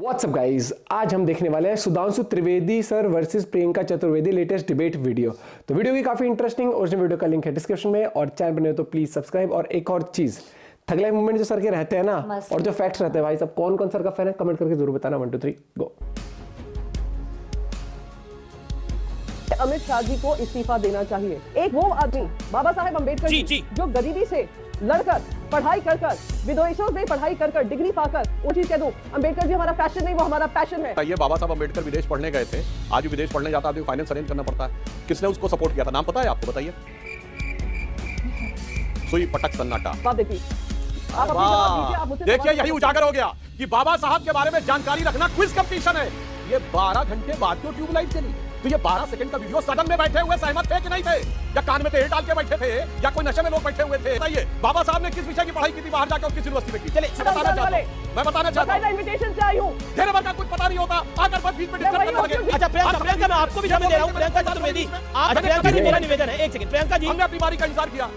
What's up guys, आज हम देखने वाले हैं Sudhanshu Trivedi sir versus Priyanka Chaturvedi latest debate video. तो वीडियो की काफी इंटरेस्टिंग ओरिजिनल वीडियो का लिंक है डिस्क्रिप्शन में, और चैनल बने हो तो प्लीज सब्सक्राइब। और एक और चीज, थगलाई मूवमेंट जो सर के रहते हैं ना, और जो फैक्ट्स रहते हैं भाई सब, कौन कौन सर का फैन है कमेंट करके जरूर बताना। 1 2 3 गो। अमित शाह जी को इस्तीफा देना चाहिए। एक वो आदमी बाबा साहेब अम्बेडकर जी जो गरीबी से लड़कर पढ़ाई कर विदेशों में पढ़ाई कर डिग्री पाकर, वो चीज कह दूं, अम्बेडकर जी हमारा फैशन नहीं, वो हमारा पैशन है। ये बाबा साहब अम्बेडकर विदेश पढ़ने गए थे, आज विदेश पढ़ने जाता है, फाइनेंस अरेंज करना पड़ता है। किसने उसको सपोर्ट किया था, नाम पता है आपको? बताइए। सुई पटक सन्नाटा। बात देखिए, आप अपनी जवाब दीजिए, आप मुझसे देखिए यही उजागर हो गया कि बाबा साहब के बारे में जानकारी रखना क्विज कंपटीशन है। ये 12 घंटे बाद क्यों ट्यूबलाइट चली? तो ये 12 सेकंड का वीडियो सदन में बैठे हुए सहमत थे कि नहीं थे, या कान में तेल डाल के बैठे थे, या कोई नशे में लोग बैठे हुए थे? बताइए, बाबा साहब ने किस विषय की पढ़ाई की थी बाहर जाकर, किस यूनिवर्सिटी में की? चलिए मैं बताना चाहता हूं इनविटेशन से आई हूं। तेरे बार का कुछ पता नहीं होता, आकर बस बीच में डिस्कस करने लगे। अच्छा प्रियंका, मैं आपको भी समय दे रहा हूं। प्रियंका चतुर्वेदी, प्रियंका जी मेरा निवेदन है, एक सेकंड प्रियंका जी, हमने अपनी बारी का इंतजार किया।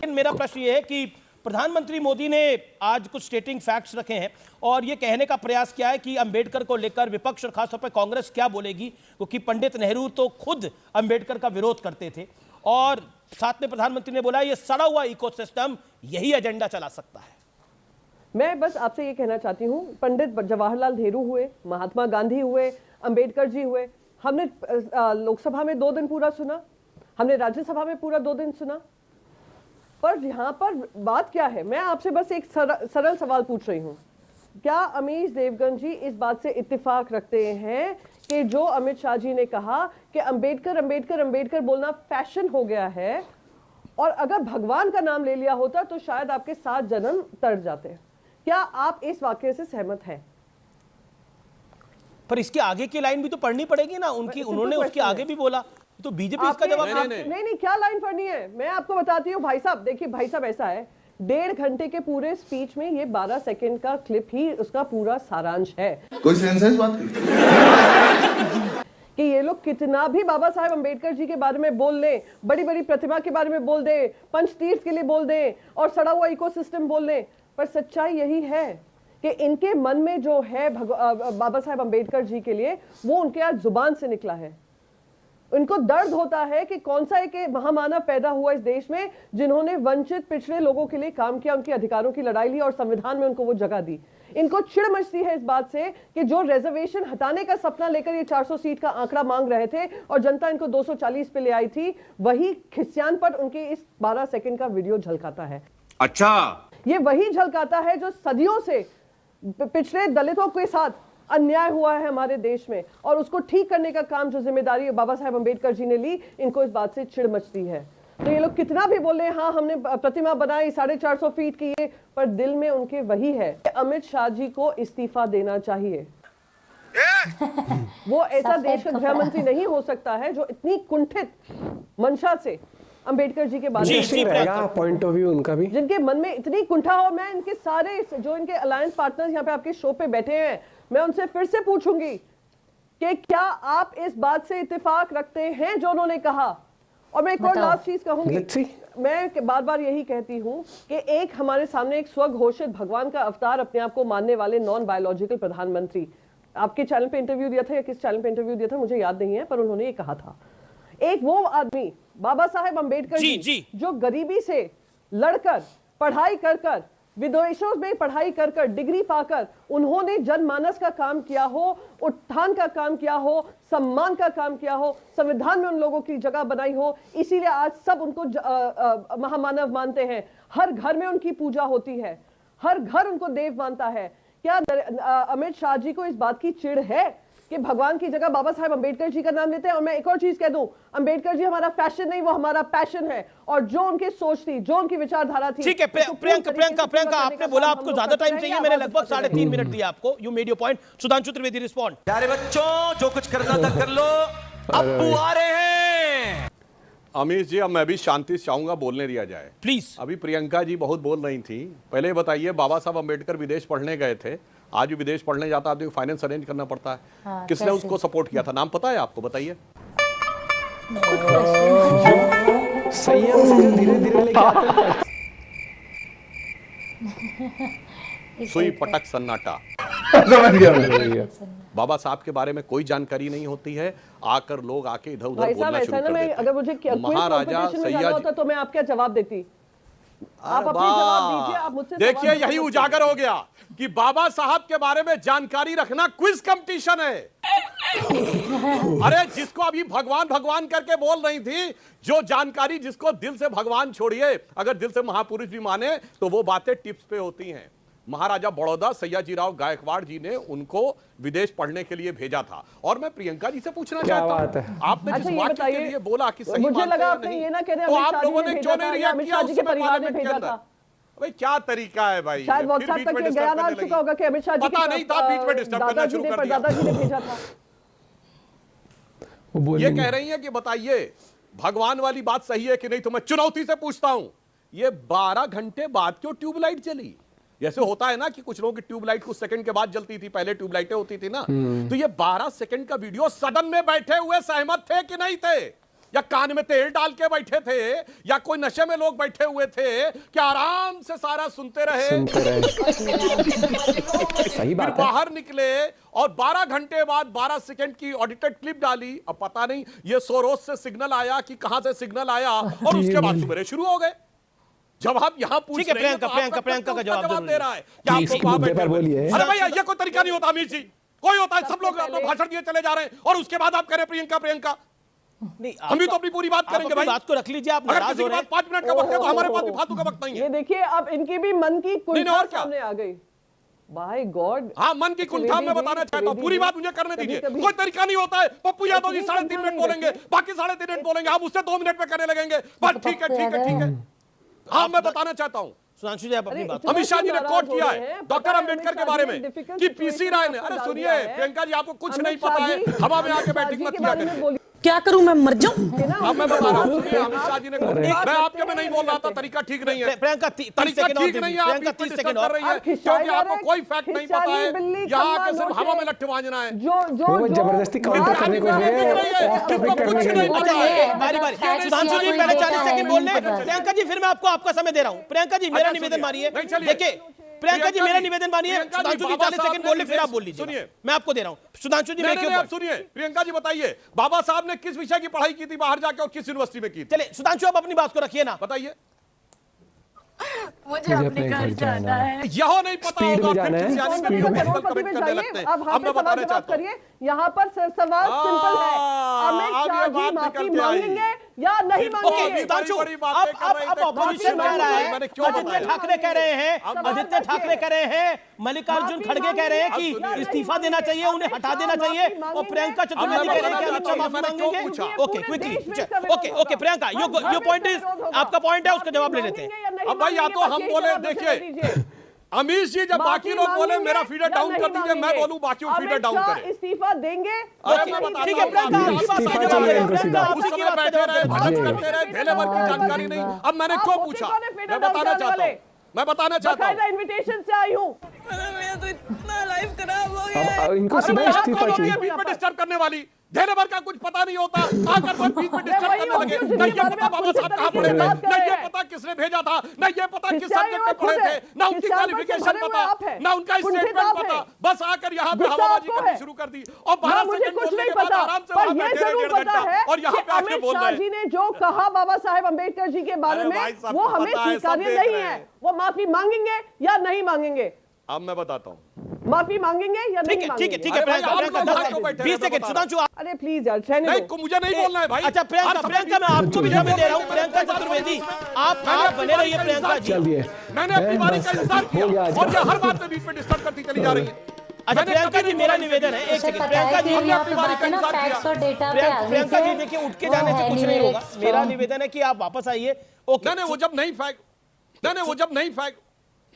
मेरा प्रश्न ये है कि प्रधानमंत्री मोदी ने आज कुछ स्टेटिंग फैक्ट्स रखे हैं और ये कहने का प्रयास किया है कि अंबेडकर को लेकर विपक्ष और खासतौर पर कांग्रेस क्या बोलेगी, क्योंकि पंडित नेहरू तो खुद अंबेडकर का विरोध करते थे। और साथ में प्रधानमंत्री ने बोला ये सड़ा हुआ इकोसिस्टम यही एजेंडा चला सकता है। मैं बस आपसे ये कहना चाहती हूँ, पंडित जवाहरलाल नेहरू हुए, महात्मा गांधी हुए, अंबेडकर जी हुए, हमने लोकसभा में 2 दिन पूरा सुना, हमने राज्यसभा में पूरा 2 दिन सुना। पर यहाँ पर बात क्या है, मैं आपसे बस एक सरल सवाल पूछ रही हूँ, क्या अमीश देवगन जी इस बात से इत्तेफाक रखते हैं कि जो अमित शाह जी ने कहा कि अंबेडकर अंबेडकर अंबेडकर बोलना फैशन हो गया है, और अगर भगवान का नाम ले लिया होता तो शायद आपके 7 जन्म तर जाते? क्या आप इस वाक्य से सहमत हैं? पर इसके आगे की लाइन भी तो पढ़नी पड़ेगी ना उनकी, उन्होंने उसके आगे भी बोला, तो बीजेपी इसका जवाब नहीं, क्या लाइन पढ़नी है मैं आपको बताती हूँ भाई साहब। देखिए भाई साहब, ऐसा है 1.5 घंटे के पूरे स्पीच में ये 12 सेकंड का क्लिप ही उसका पूरा सारांश है। कोई सेंस है इस बात की? कि ये लोग कितना भी बाबा साहेब अम्बेडकर जी के बारे में बोल लें, बड़ी बड़ी प्रतिमा के बारे में बोल दें, पंचतीर्थ के लिए बोल दें, और सड़ा हुआ इकोसिस्टम बोल दें, पर सच्चाई यही है कि इनके मन में जो है बाबा साहेब अम्बेडकर जी के लिए, वो उनके आज जुबान से निकला है। उनको दर्द होता है कि कौन सा एक महामानव पैदा हुआ इस देश में जिन्होंने वंचित पिछड़े लोगों के लिए काम किया, उनके अधिकारों की लड़ाई ली और संविधान में उनको वो जगह दी। इनको चिढ़ मचती है इस बात से कि जो रिजर्वेशन हटाने का सपना लेकर ये 400 सीट का आंकड़ा मांग रहे थे और जनता इनको 240 पे ले आई थी, वही खिस्यान पर उनके इस 12 सेकंड का वीडियो झलकाता है। अच्छा, ये वही झलकाता है जो सदियों से पिछड़े दलितों के साथ अन्याय हुआ है हमारे देश में, और उसको ठीक करने का काम जो जिम्मेदारी बाबा साहेब अम्बेडकर जी ने ली, इनको इस बात से चिढ़ मचती है। तो ये लोग कितना भी बोले, हाँ हमने प्रतिमा बनाई 450 फीट की, ये, पर दिल में उनके वही है, अमित शाह जी को इस्तीफा देना चाहिए। वो ऐसा देश का गृह मंत्री नहीं हो सकता है जो इतनी कुंठित मंशा से अंबेडकर जी के बारे में पॉइंट ऑफ व्यू उनका भी, जिनके मन में इतनी कुंठा हो। मैं इनके सारे जो इनके अलायंस पार्टनर्स यहाँ पे आपके शो पे बैठे हैं, मैं उनसे फिर से पूछूंगी कि क्या आप इस बात से इत्तेफाक रखते हैं जो उन्होंने कहा? और मैं एक और लास्ट चीज कहूंगी, मैं बार बार यही कहती हूं कि एक हमारे सामने एक स्वघोषित भगवान का अवतार अपने आप को मानने वाले नॉन बायोलॉजिकल प्रधानमंत्री, आपके चैनल पे इंटरव्यू दिया था या किस चैनल पे इंटरव्यू दिया था मुझे याद नहीं है, पर उन्होंने ये कहा था, एक वो आदमी बाबा साहेब अम्बेडकर जी जो गरीबी से लड़कर पढ़ाई कर विदेशों में पढ़ाई कर डिग्री पाकर, उन्होंने जनमानस का काम किया हो, उत्थान का काम किया हो, सम्मान का काम किया हो, संविधान में उन लोगों की जगह बनाई हो, इसीलिए आज सब उनको महामानव मानते हैं। हर घर में उनकी पूजा होती है, हर घर उनको देव मानता है। क्या अमित शाह जी को इस बात की चिढ़ है कि भगवान की जगह बाबा साहेब अम्बेडकर जी का नाम लेते हैं? और मैं एक और चीज कह दूं, अम्बेडकर जी हमारा फैशन नहीं, वो हमारा पैशन है, और जो उनकी सोच थी, जो उनकी विचारधारा थी। ठीक है प्रियंका, आपने बोला आपको ज्यादा टाइम चाहिए, मैंने लगभग 3.5 मिनट दिया आपको। You made your point. Sudhanshu Trivedi respond. प्यारे बच्चों, जो कुछ करना था कर लो, अब्बू आ रहे हैं। अमीश जी, अब मैं भी शांति से चाहूंगा, बोलने दिया जाए प्लीज। अभी प्रियंका जी बहुत बोल रही थी। पहले बताइए, बाबा साहब अम्बेडकर विदेश पढ़ने गए थे, आज भी विदेश पढ़ने जाता है, फाइनेंस अरेंज करना पड़ता है। हाँ, किसने उसको सपोर्ट किया था, नाम पता है आपको? बताइए। संयम से धीरे धीरे लेके आते हैं। सुई पटक सन्नाटा। समझ गया। बाबा साहब के बारे में कोई जानकारी नहीं होती है, आकर लोग आके इधर उधर भाई बोलना साहब शुरू ऐसा कर ना, मैं देते अगर मुझे हैं। क्विज महाराजा कंपटीशन में जाना सैयद होता तो मैं आप क्या जवाब देती? आप अपनी वाह! जवाब दीजिए, आप मुझसे देखिए सवाल यही पूछिए। उजागर हो गया कि बाबा साहब के बारे में जानकारी रखना क्विज कंपटीशन है। अरे जिसको अभी भगवान भगवान करके बोल रही थी, जो जानकारी जिसको दिल से भगवान छोड़िए, अगर दिल से महापुरुष भी माने तो वो बातें टिप्स पे होती हैं। महाराजा बड़ौदा सयाजीराव गायकवाड़ जी ने उनको विदेश पढ़ने के लिए भेजा था। और मैं प्रियंका जी से पूछना क्या चाहता बात हूं, है? आपने अच्छा, जिस ये वाक्य के बताइए, लिए बोला कि सही मुझे मानते लगा हैं आपने नहीं, ये ना कह रहे तो अमित आप शाह जी लोगों ने ने भेजा क्यों नहीं था, रिएक्ट अमित किया शाह उस जी के समय परिवार ने पार्लियामेंट के भेजा अंदर? था। भाई क्या तरीका है भाई, शायद फिर व्हाट्सएप बीच तक में ये डिस्टर्ब ज्ञान आ करने चुका लगी। होगा कि अमित शाह जी पता नहीं था, बीच में डिस्टर्ब करना दादाजी शुरू ने कर दिया। परदादा जी ने भेजा था। वो बोल ये देंगे। कह रही है कि बताइए भगवान वाली बात सही है कि नहीं, तो मैं चुनौती से पूछता हूं, ये 12 घंटे बाद क्यों ट्यूबलाइट जली? जैसे होता है ना कि कुछ लोगों की ट्यूबलाइट कुछ सेकंड के बाद जलती थी, पहले ट्यूबलाइटें होती थी ना, तो ये 12 सेकंड का वीडियो सदन में बैठे हुए सहमत थे कि नहीं थे? या कान में तेल डाल के बैठे थे, या कोई नशे में लोग बैठे हुए थे कि आराम से सारा सुनते रहे? सही फिर बात है। बाहर निकले और 12 घंटे बाद 12 सेकंड की ऑडिटेड क्लिप डाली। अब पता नहीं ये सोरोस से सिग्नल आया कि कहां से सिग्नल आया, और उसके बाद सुबह शुरू हो गए। जब आप यहां पूछ ठीक है, रहे हैं तो प्रियंका का जवाब जरूर दे रहा है कि आप इसी लोग वहां मुद्दे पर बैठे हुए। बोलिए। अरे भैया ये कोई तरीका नहीं होता अमीर जी, कोई होता है सब लोग भाषण दिए चले जा रहे हैं और उसके बाद आप कह रहे हैं प्रियंका प्रियंका। नहीं, हम भी तो अपनी पूरी बात आप करेंगे अपनी भाई। बात को रख लीजिए, आप अगर नाराज किसी हो के रहे पास 5 मिनट का वक्त है तो हमारे पास भी फालतू का वक्त नहीं ये है। देखिए अब इनकी भी मन की नहीं, कुंठा और क्या? सामने आ गई। By God. हाँ, मन की कुंठा मैं बताना चाहता हूँ, पूरी बात मुझे करने दीजिए। कोई तरीका नहीं होता है। पप्पू यादव जी 3.5 मिनट बोलेंगे, बाकी 3.5 मिनट बोलेंगे, हम उससे 2 मिनट में करने लगेंगे। बस ठीक है ठीक है ठीक है। हाँ मैं बताना चाहता हूँ, सुधांशु जी आप अपनी बात अमित शाह जी ने कोट किया है डॉक्टर अंबेडकर के बारे में कि पीसी राय ने, अरे सुनिए प्रियंका जी आपको कुछ नहीं पता है, हवा में आके बैटिंग मत किया करिए। क्या करूं मैं, मर जाऊं? अब मैं बता रहा हूँ, सुनिए अमित शाह जी ने कोट किया। मैं आपके में नहीं बोल रहा था, तरीका ठीक नहीं है, प्रियंका 30 तरीका सेकंड और ठीक नहीं है। आप प्रियंका बीच में 30 डिस्टर्ब सेकंड कर और रही है क्योंकि आपको कोई फैक्ट नहीं पता है। यहाँ आके सिर्फ हवा में लट्ठे बांधना है। वो जबरदस्ती काउंटर करने को ऑफ टॉपिक करने के लिए। अच्छा ये बारी बारी सुधांशु जी पहले 40 सेकंड बोल ले। प्रियंका जी फिर मैं आपको आपका समय दे रहा हूं। प्रियंका जी मेरा निवेदन मानिए, नहीं, चलिए। देखिए प्रियंका जी मेरा निवेदन मानिए, प्रियंका जी, सुधांशु जी बाबा 40 साहब सेकंड ने बोल ले, फिर आप विदेश- बोल लीजिए। सुनिए। मैं आपको दे रहा हूं सुधांशु जी, नहीं, मैं नहीं, क्यों आप सुनिए, प्रियंका जी बताइए बाबा साहब ने किस विषय की पढ़ाई की थी बाहर जाके और किस यूनिवर्सिटी में की थी? चले सुधांशु आप अपनी बात को रखिए ना। बताइए। मुझे अपने घर जाना है। यह नहीं पता स्पीड होगा में जाना है, फिर स्पीड में। कमेंट करने लगते हैं। अब अब हम मैं बताना जवाब चाहता हूँ, करिए। यहाँ पर सवाल सिंपल है, अमित अब शाह ये जी बात माफी निकल के आई। मांगेंगे या नहीं ओके, मांगेंगे? सुधांशु बड़ी बातें अब कर रहे थे, ऑपोजिशन माफी कह रहा मांगी, है, मैंने क्यों आदित्य बताया? ठाकरे कह रहे हैं, अब आदित्य ठाकरे कह रहे हैं, मल्लिकार्जुन माफी खड़गे कह रहे हैं मांगेंगे कि या इस्तीफा नहीं देना चाहिए, उन्हें हटा देना माफी चाहिए, मांगेंगे। और प्रियंका चतुर्वेदी अब कह रहे हैं कि मैं अमित शाह बताना माफी चाहता हूं, मांगेंगे। पूछा। ओके पूरे क्विकली, देश में इसका विरोध ओके होगा। ओके प्रियंका हम यो घर पॉइंट में इज, इसका विरोध होगा। आपका पॉइंट है, उसका जवाब ले लेते हैं। मांगेंगे या नहीं अब भाई या तो मांगेंगे, हम बोले, बस यही जवाब देखिए दीजिए। अमीश जी जब बाकी लोग बोले मेरा फीडर डाउन कर दीजिए, मैं बोलूं बाकी फीडर डाउन अमित शाह करें। इस्तीफा देंगे? अरे मैं बताता ठीक है हूं, प्रियंका आपकी आपकी बात बात का समझ जवाब में ले आई। लो, प्रियंका उस आपकी समय बात का बैठे जवाब रहे, ले लो। भजन करते रहे, धेले भर की जानकारी नहीं। अब मैंने आप क्यों होते पूछा, कौन है फीडर मैं डाउन बताना करने चाहता वाले? हूं, मैं बताना चाहता बकायदा हूं। इनविटेशन से आई हूँ। मेरा तो इतना लाइफ खराब हो गया है। अब इनको अरे सीधा मैं आप इस्तीफा कौन हो रही चाहिए। है बीच में डिस्टर्ब करने वाली? धेरे भर का कुछ पता नहीं होता, आकर बस बीच में डिस्टर्ब वही करने हूँ, लगे। जिसके नहीं ये बारे में पता आप बाबा पूछते साहब कहाँ तरीके पढ़े से थे, बात कर नहीं रहे ये हैं। पता किसने भेजा था, नहीं ये पता किस खिंचाई सब्जेक्ट हुए में पढ़े खुद थे, है। ना उनकी खिंचाई पर से क्वालिफिकेशन भरे हुए पता, आप हैं। ना उनका कुंठित स्टेटमेंट आप पता, हैं। बस आकर यहाँ पे गुस्सा हवाबाजी आपको करनी है। शुरू कर दी और ना 12 मुझे सेकंड कुछ बोलने नहीं के बाद पता, आराम से पर वहाँ ये बैठे रहे जरूर 1.5 पता घंटा है और यहाँ कि पे आके अमित बोल शाह रहे हैं। जी ने जो कहा बाबा साहेब अम्बेडकर जी के बारे अरे में भाई साहब वो को हमें पता है, सब स्वीकार्य देख नहीं रहे है। हैं। वो माफी मांगेंगे या नहीं मांगेंगे? अब मैं बताता हूँ, माफी मांगेंगे या ठीक नहीं है मांगेंगे? ठीक है अरे भाई, प्रियंका आप प्रियंका लोग बाहर क्यों बैठे 20 हैं, मैं सेकंड बता रहा सुधांशु आप अरे प्लीज यार रहने नहीं दो। मुझे नहीं बोलना है भाई। अच्छा प्रियंका प्रियंका मैं आपको भी समय दे रहा हूँ, प्रियंका चतुर्वेदी आप बने रहिए प्रियंका जी। चल दिए। मैंने अपनी बारी का इंतजार हो गया किया आज और का। ये हर बात में बीच में डिस्टर्ब करती चली जा रही है। अच्छा मैंने प्रियंका कभी जी नहीं मेरा बोला निवेदन है, एक उसे सेकंड पता प्रियंका है जी कि हमने यहाँ अपनी पे बारी बातें ना का इंतजार फैक्ट्स किया। और डेटा पे आ गई प्रियंका जी थे। देखिए उठ के वो जाने से है कुछ नहीं नहीं मेरे होगा, मेरा strong। निवेदन है कि आप वापस आइए। ओके नहीं वो जब नहीं फेंक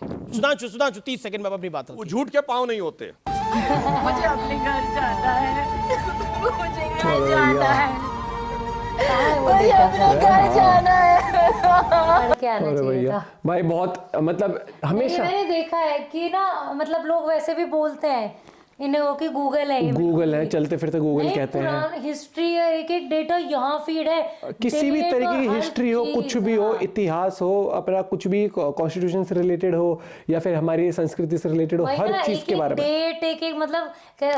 सुधांशु सुधांशु 30 सेकंड में अपनी बात वो रखिए। झूठ के पाँव नहीं होते। मुझे अपने घर जाना है। मुझे घर जाना है। मुझे अपने घर जाना है। पढ़ के आना अरे चाहिए भैया था। भाई बहुत मतलब ये हमेशा मैंने देखा है कि ना मतलब लोग वैसे भी बोलते हैं इन्हें हो कि गूगल है, गूगल है, चलते फिरते गूगल कहते हैं। हिस्ट्री है, एक एक डेटा यहाँ फीड है, किसी भी तरीके की हिस्ट्री हो, कुछ भी हो, इतिहास हो, अपना कुछ भी कॉन्स्टिट्यूशन से रिलेटेड हो या फिर हमारी संस्कृति से रिलेटेड हो, हर चीज के बारे में डेट एक मतलब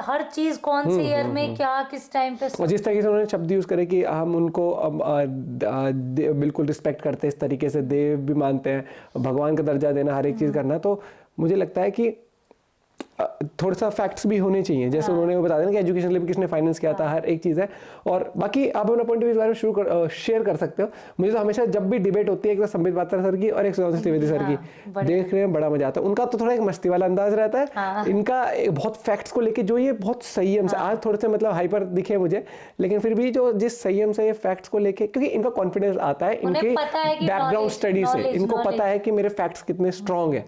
हर चीज कौन से ईयर में क्या किस टाइम पे। और जिस तरीके से उन्होंने शब्द यूज करे कि हम उनको बिल्कुल रिस्पेक्ट करते हैं, इस तरीके से देव भी मानते हैं, भगवान का दर्जा देना, हर एक चीज करना, तो मुझे लगता है कि थोड़ा सा फैक्ट्स भी होने चाहिए, जैसे उन्होंने वो बता देना कि एजुकेशन लिए किसने फाइनेंस किया था, हर एक चीज़ है। और बाकी आप अपना पॉइंट ऑफ व्यू इस बारे में शेयर कर सकते हो। मुझे तो हमेशा जब भी डिबेट होती है, एक तो संबित पात्रा सर की और एक सुधांशु त्रिवेदी सर की, देखने में बड़ा मजा आता है। उनका तो थोड़ा एक मस्ती वाला अंदाज रहता है, इनका बहुत फैक्ट्स को लेके जो ये बहुत संयम से, आज थोड़े से मतलब हाइपर दिखे मुझे, लेकिन फिर भी जो जिस संयम से ये फैक्ट्स को लेके, क्योंकि इनका कॉन्फिडेंस आता है इनके बैकग्राउंड स्टडी से, इनको पता है कि मेरे फैक्ट्स कितने स्ट्रांग है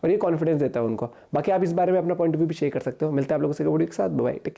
और ये कॉन्फिडेंस देता है उनको। बाकी आप इस बारे में अपना पॉइंट ऑफ व्यू भी शेयर कर सकते हो। मिलते हैं आप लोगों से वीडियो के साथ, बाय बाय।